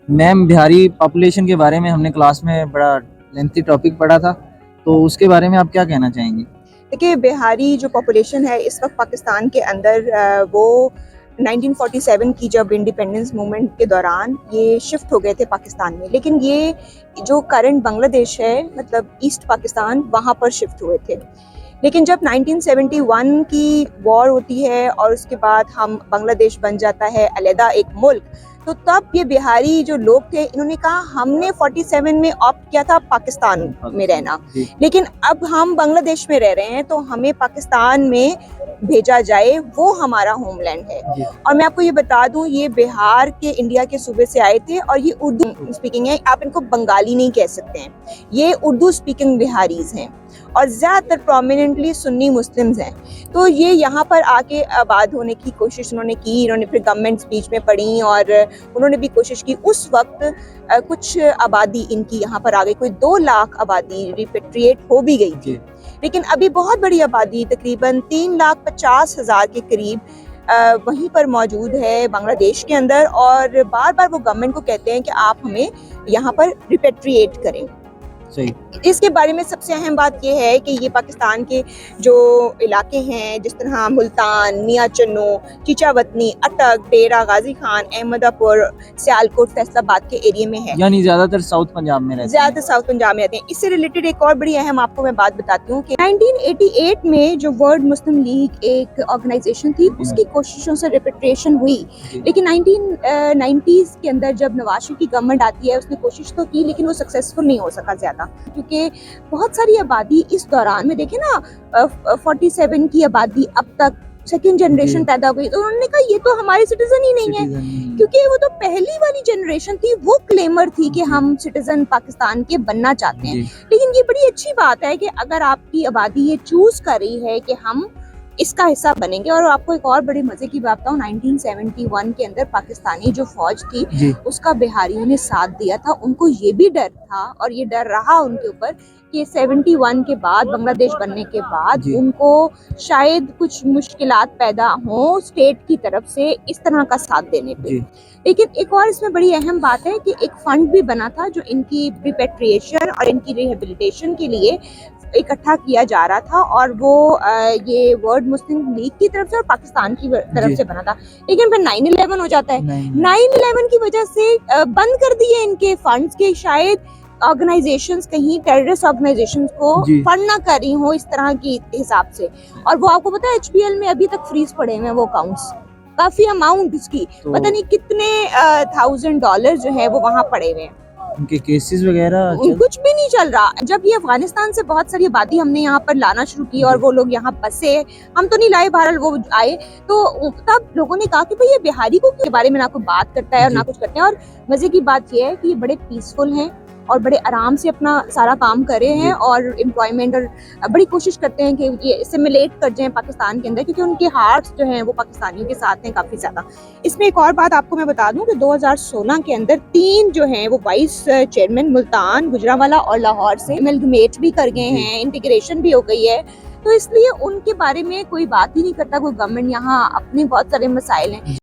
Ma'am, Bihari population के बारे में हमने क्लास में बड़ा लेंथी टॉपिक पढ़ा था, तो उसके बारे में आप क्या कहना चाहेंगे? देखिए, बिहारी जो पॉपुलेशन है इस वक्त पाकिस्तान के अंदर वो 1947 की जब इंडिपेंडेंस मूवमेंट के दौरान ये शिफ्ट हो गए थे पाकिस्तान में, लेकिन ये जो करंट बांग्लादेश है मतलब ईस्ट पाकिस्तान वहाँ पर शिफ्ट हुए थे। लेकिन जब 1971 की वॉर होती है और उसके बाद हम बांग्लादेश बन जाता है अलहदा एक मुल्क, तो तब ये बिहारी जो लोग थे इन्होंने कहा हमने 47 में ऑप्ट किया था पाकिस्तान में रहना, लेकिन अब हम बांग्लादेश में रह रहे हैं तो हमें पाकिस्तान में भेजा जाए, वो हमारा होमलैंड है। और मैं आपको ये बता दूं, ये बिहार के इंडिया के सूबे से आए थे और ये उर्दू स्पीकिंग है, आप इनको बंगाली नहीं कह सकते हैं, ये उर्दू स्पीकिंग बिहारीज हैं और ज़्यादातर प्रोमिनेंटली सुन्नी मुस्लिम्स हैं। तो ये यहाँ पर आके आबाद होने की कोशिश उन्होंने की, इन्होंने फिर गवर्नमेंट स्पीच में पढ़ी और उन्होंने भी कोशिश की। उस वक्त कुछ आबादी इनकी यहाँ पर आ गई, कोई 2 लाख आबादी रिपेट्रिएट हो भी गई थी, लेकिन अभी बहुत बड़ी आबादी तकरीबन 3,50,000 के करीब वहीं पर मौजूद है बांग्लादेश के अंदर, और बार बार वो गवर्नमेंट को कहते हैं कि आप हमें यहाँ पर रिपेट्रिएट करें। सही। इसके बारे में सबसे अहम बात यह है कि ये पाकिस्तान के जो इलाके हैं, जिस तरह मुल्तान, मियां चन्नो, चीचावतनी, अटक, डेरा गाजी खान, अहमदापुर, सियालकोट, फैसलाबाद के एरिया में है, यानी ज्यादातर साउथ पंजाब में रहते हैं। ज्यादातर साउथ पंजाब में रहते हैं। इससे रिलेटेड एक और बड़ी अहम आपको मैं बात बताती हूँ कि 1988 में जो वर्ल्ड मुस्लिम लीग एक ऑर्गेनाइजेशन थी, उसकी कोशिशों से रिपेट्रिएशन हुई, लेकिन 1990s के अंदर जब नवाज शरीफ की गवर्नमेंट आती है, उसने कोशिश तो की लेकिन वो सक्सेसफुल नहीं हो सका ज्यादा, क्योंकि बहुत सारी आबादी इस दौरान में देखे ना 47 की आबादी अब तक सेकेंड जनरेशन पैदा हो गई, तो उन्होंने कहा ये तो हमारे सिटीजन ही नहीं है, क्योंकि वो तो पहली वाली जनरेशन थी, वो क्लेमर थी कि हम सिटीजन पाकिस्तान के बनना चाहते हैं। लेकिन ये बड़ी अच्छी बात है कि अगर आपकी आबादी ये चूज कर रही है कि हम इसका हिस्सा बनेंगे। और आपको एक और बड़ी मजे की बात बताऊं, 1971 के अंदर पाकिस्तानी जो फौज थी उसका बिहारियों ने साथ दिया था। उनको ये भी डर था और ये डर रहा उनके ऊपर कि 71 के बाद, बांग्लादेश बनने के बाद उनको शायद कुछ मुश्किलात पैदा हो स्टेट की तरफ से इस तरह का साथ देने पे। लेकिन एक और इसमें बड़ी अहम बात है कि एक फंड भी बना था जो इनकी रिपेट्रिएशन और इनकी रिहेबिलिटेशन के लिए इकट्ठा किया जा रहा था, और वो ये वर्ल्ड मुस्लिम लीग की तरफ से और पाकिस्तान की तरफ से बना था। लेकिन फिर 9/11 हो जाता है। 9/11 की वजह से बंद कर दिए इनके फंड्स के, शायद ऑर्गेनाइजेशंस कहीं टेररिस्ट ऑर्गेनाइजेशंस को फंड ना कर रही हो इस तरह की हिसाब से। और वो आपको पता है HPL में अभी तक फ्रीज पड़े हुए हैं वो अकाउंट्स, काफी अमाउंट उसकी पता नहीं कितने $1,000 जो है वो वहाँ पड़े हुए हैं। उनके केसेस वगैरह कुछ भी नहीं चल रहा। जब ये अफगानिस्तान से बहुत सारी आबादी हमने यहाँ पर लाना शुरू की और वो लोग यहाँ बसे, हम तो नहीं लाए, बहरहाल वो आए, तो तब लोगों ने कहा कि भाई ये बिहारी को के बारे में ना कोई बात करता है और ना कुछ करते हैं। और मजे की बात ये है कि ये बड़े पीसफुल हैं और बड़े आराम से अपना सारा काम कर रहे हैं और एम्प्लॉयमेंट और बड़ी कोशिश करते हैं कि ये सिमुलेट कर जाएं पाकिस्तान के अंदर, क्योंकि उनके हार्ट्स जो हैं वो पाकिस्तानियों के साथ हैं काफ़ी ज़्यादा। इसमें एक और बात आपको मैं बता दूं कि 2016 के अंदर 3 जो हैं वो वाइस चेयरमैन मुल्तान, गुजरांवाला और लाहौर से अमेलगमेट भी कर गए हैं, इंटीग्रेशन भी हो गई है। तो इसलिए उनके बारे में कोई बात ही नहीं करता कोई गवर्नमेंट। यहाँ अपने बहुत सारे मसाइल हैं।